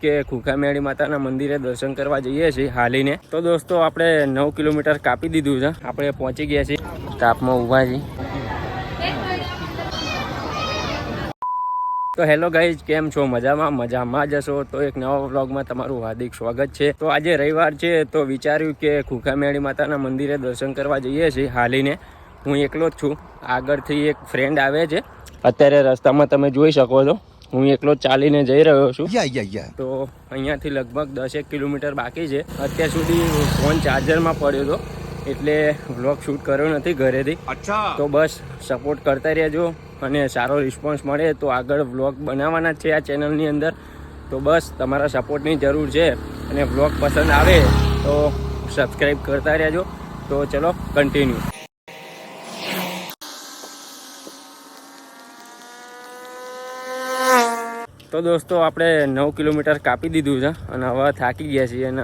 કે ખુખામેળી માતાના મંદિરે દર્શન કરવા જઈએ છીએ હાલીને. તો દોસ્તો આપણે 9 કિલોમીટર કાપી દીધું છે. આપણે પહોંચી ગયા છીએ, તાપમાં ઊભા છીએ. તો હેલો ગાઈઝ, કેમ છો? મજામાં જશો તો એક નવા વ્લોગમાં તમારું હાર્દિક સ્વાગત છે. તો આજે રવિવાર છે તો વિચાર્યું કે ખુખામેળી માતાના મંદિરે દર્શન કરવા જઈએ છીએ હાલીને. હું એકલો જ છું, આગળથી એક ફ્રેન્ડ આવે છે. અત્યારે રસ્તામાં તમે જોઈ શકો છો હું એકલો ચાલીને જઈ રહ્યો છું. તો અહીંયાથી લગભગ 10 કિલોમીટર બાકી છે. અત્યાર સુધી ફોન ચાર્જરમાં પડ્યો હતો એટલે વ્લોગ શૂટ કર્યો નથી ઘરેથી. તો બસ સપોર્ટ કરતા રહેજો અને સારો રિસ્પોન્સ મળે તો આગળ વ્લોગ બનાવવાના છે આ ચેનલની અંદર. તો બસ તમારા સપોર્ટની જરૂર છે અને વ્લોગ પસંદ આવે તો સબસ્ક્રાઈબ કરતા રહેજો. તો ચલો કન્ટિન્યુ. તો દોસ્તો આપણે 9 કિલોમીટર કાપી દીધું છે અને હવે થાકી ગયા છીએ અને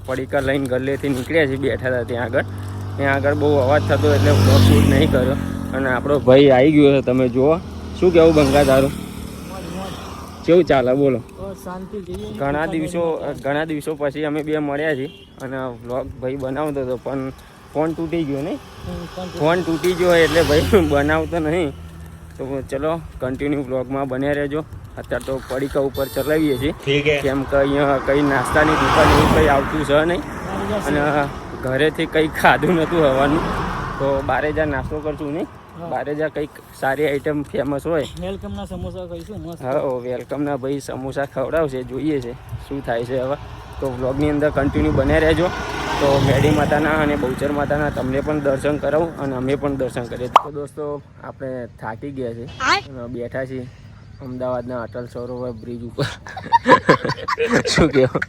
પડીકા લઈને ગલ્લેથી નીકળ્યા છીએ. બેઠા હતા ત્યાં આગળ બહુ અવાજ થતો એટલે બ્લોગ શૂટ નહીં કર્યો. અને આપણો ભાઈ આવી ગયો છે, તમે જુઓ. શું કહેવું બંગા તારું? કેવું ચાલે બોલો? ઘણા દિવસો પછી અમે બે મળ્યા છીએ અને વ્લોગ ભાઈ બનાવતો હતો પણ ફોન તૂટી ગયો નહીં. ફોન તૂટી ગયો એટલે ભાઈ બનાવતો નહીં. તો ચલો કન્ટિન્યુ વ્લોગમાં બન્યા રહેજો. અત્યારે તો પડીકા ઉપર ચલાવીએ છીએ કેમ કે અહીંયા કંઈ નાસ્તાની દુકાન એવું કંઈ આવતું છે નહીં અને ઘરેથી કંઈ ખાધું નહોતું હવાનું. તો બારે જા નાસ્તો કરશું નહીં. બારે જા કંઈક સારી આઈટમ ફેમસ હોય. વેલકમના સમોસા ખાઈશું. હા, વેલકમના ભાઈ સમોસા ખવડાવશે, જોઈએ છે શું થાય છે હવે. તો વ્લોગની અંદર કન્ટિન્યુ બન્યા રહેજો. તો મેડી માતાના અને બહુચર માતાના તમને પણ દર્શન કરાવું અને અમે પણ દર્શન કરીએ. તો દોસ્તો આપણે થાકી ગયા છીએ, બેઠા છીએ અમદાવાદના અટલ સરોવર બ્રિજ ઉપર. શું કહેવું,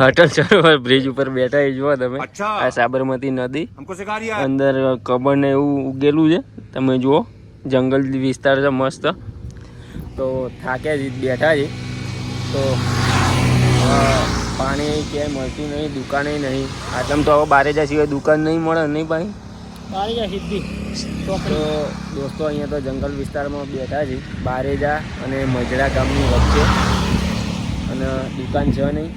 અટલ સરોવર બ્રિજ ઉપર બેઠા એ જુઓ તમે. આ સાબરમતી નદી અંદર કબર ને એવું ઉગેલું છે, તમે જુઓ. જંગલ વિસ્તાર છે મસ્ત. તો થાક્યા જ બેઠા છે. તો પાણી ક્યાંય મળતું નહીં, દુકાને નહીં. આટમ તો હવે બારે જા સિવાય દુકાન નહીં મળે નહીં ભાઈ. તો દોસ્તો અહીંયા તો જંગલ વિસ્તારમાં બેઠા છે, બારેજા અને મજડા ગામની વચ્ચે. અને દુકાન છે નહીં.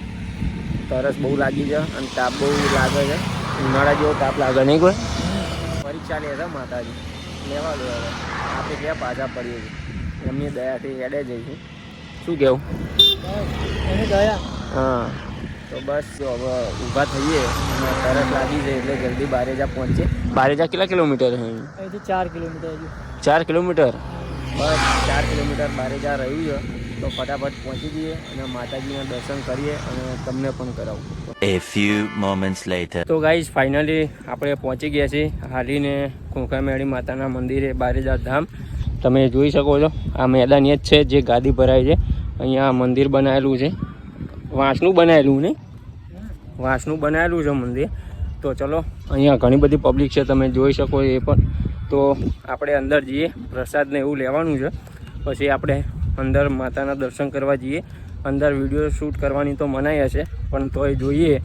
તરસ બહુ લાગી છે અને તાપ બહુ લાગે છે. ઉનાળા જેવો તાપ લાગે નહીં કોઈ. પરીક્ષા લે છે માતાજી, લેવા દો હવે. આપણે ક્યાં પાછા પડીએ છીએ, એમની દયાથી હેડે જઈશું. શું કહેવું? હા, તો બસ હવે ઊભા થઈએ અને તરસ લાગી છે એટલે જલ્દી બારેજા પહોંચીએ. બારેજા કેટલા કિલોમીટર છે? અહીંથી 4 કિલોમીટર. 4 કિલોમીટર? બસ 4 કિલોમીટર બારેજા રહ્યું છે તો ફટાફટ પહોંચી જઈએ અને માતાજીના દર્શન કરીએ અને તમને પણ કરાવું. A few moments later. તો ગાઈઝ ફાઇનલી આપણે પહોંચી ગયા છીએ હાલીને ખુખામેળી માતાના મંદિરે, બારેજા ધામ. તમે જોઈ શકો છો આ મેદાન જ છે જે ગાદી ભરાય છે. અહીંયા મંદિર બનાવેલું છે, વાંસનું બનાવેલું નહીં, વાંસનું બનાવેલું છે મંદિર. તો ચલો અહીંયા ઘણી બધી પબ્લિક છે, તમે જોઈ શકો એ પણ. તો આપણે અંદર જઈએ, પ્રસાદને એવું લેવાનું છે, પછી આપણે અંદર માતાના દર્શન કરવા જઈએ. અંદર વિડીયો શૂટ કરવાની તો મનાઈ હશે પણ તોય જોઈએ.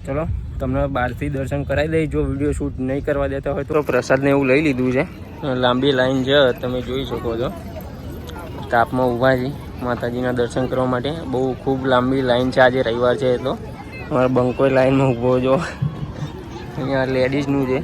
ચલો તમને બહારથી દર્શન કરાવી દઈએ જો વિડીયો શૂટ નહીં કરવા દેતા હોય તો. પ્રસાદને એવું લઈ લીધું છે. લાંબી લાઈન છે, તમે જોઈ શકો છો. તાપમાં ઊભા છીએ માતાજીના દર્શન કરવા માટે. બહુ ખૂબ લાંબી લાઈન છે, આજે રવિવાર છે તો. અમારા બંકોય લાઈનમાં ઊભો જો. અહીંયા લેડીઝનું છે.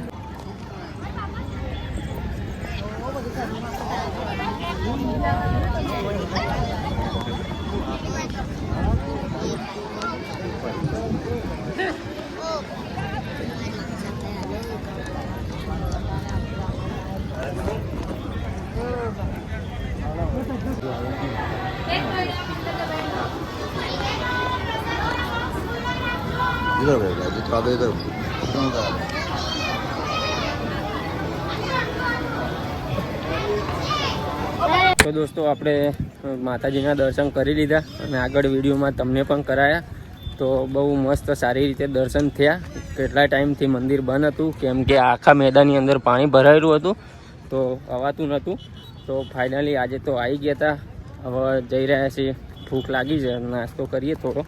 इधर रहेगा जितना दे इधर તો દોસ્તો આપણે માતાજીના દર્શન કરી લીધા અને આગળ વિડીયોમાં તમને પણ કરાયા. તો બહુ મસ્ત સારી રીતે દર્શન થયા. કેટલા ટાઈમથી મંદિર બંધ હતું કેમ કે આખા મેદાનની અંદર પાણી ભરાયેલું હતું તો અવાતું નહોતું. તો ફાઇનલી આજે તો આવી ગયા હતા. હવે જઈ રહ્યા છીએ, ભૂખ લાગી છે, નાસ્તો કરીએ થોડો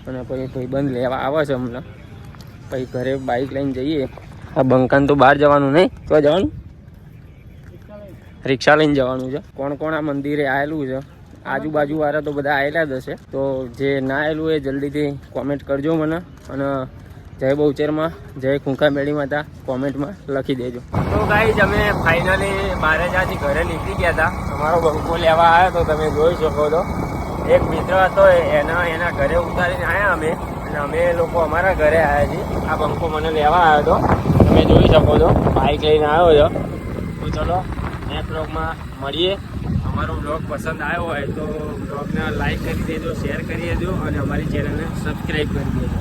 અને પછી ભાઈબંધ લેવા આવે છે હમણાં. પછી ઘરે બાઇક લઈને જઈએ. આ બંકાન તો બહાર જવાનું નહીં, તો જવાનું રિક્ષા લઈને જવાનું છે. કોણ કોણ આ મંદિરે આવેલું છે આજુબાજુ વાળા તો બધા આવેલા જ હશે. તો જે ના આવેલું એ જલ્દીથી કોમેન્ટ કરજો મને, અને જય બહુચરમાં, જય ખૂંખા મેળી માતા કોમેન્ટમાં લખી દેજો. તો ગાઈઝ અમે ફાઇનલી બારેજાથી ઘરે નીકળી ગયા હતા. અમારો બંકો લેવા આવ્યો તો તમે જોઈ શકો છો. એક મિત્ર હતો એના ઘરે ઉતારીને આવ્યા અમે, અને અમે લોકો અમારા ઘરે આવ્યા છીએ. આ બંકો મને લેવા આવ્યો હતો, તમે જોઈ શકો છો. બાઇક લઈને આવ્યો છો. તો ચલો નેક્સ્ટ બ્લોગમાં મળીએ. અમારો બ્લોગ પસંદ આવ્યો હોય તો બ્લોગને લાઈક કરી દેજો, શેર કરી દેજો, અને અમારી ચેનલને સબસ્ક્રાઈબ કરી દેજો.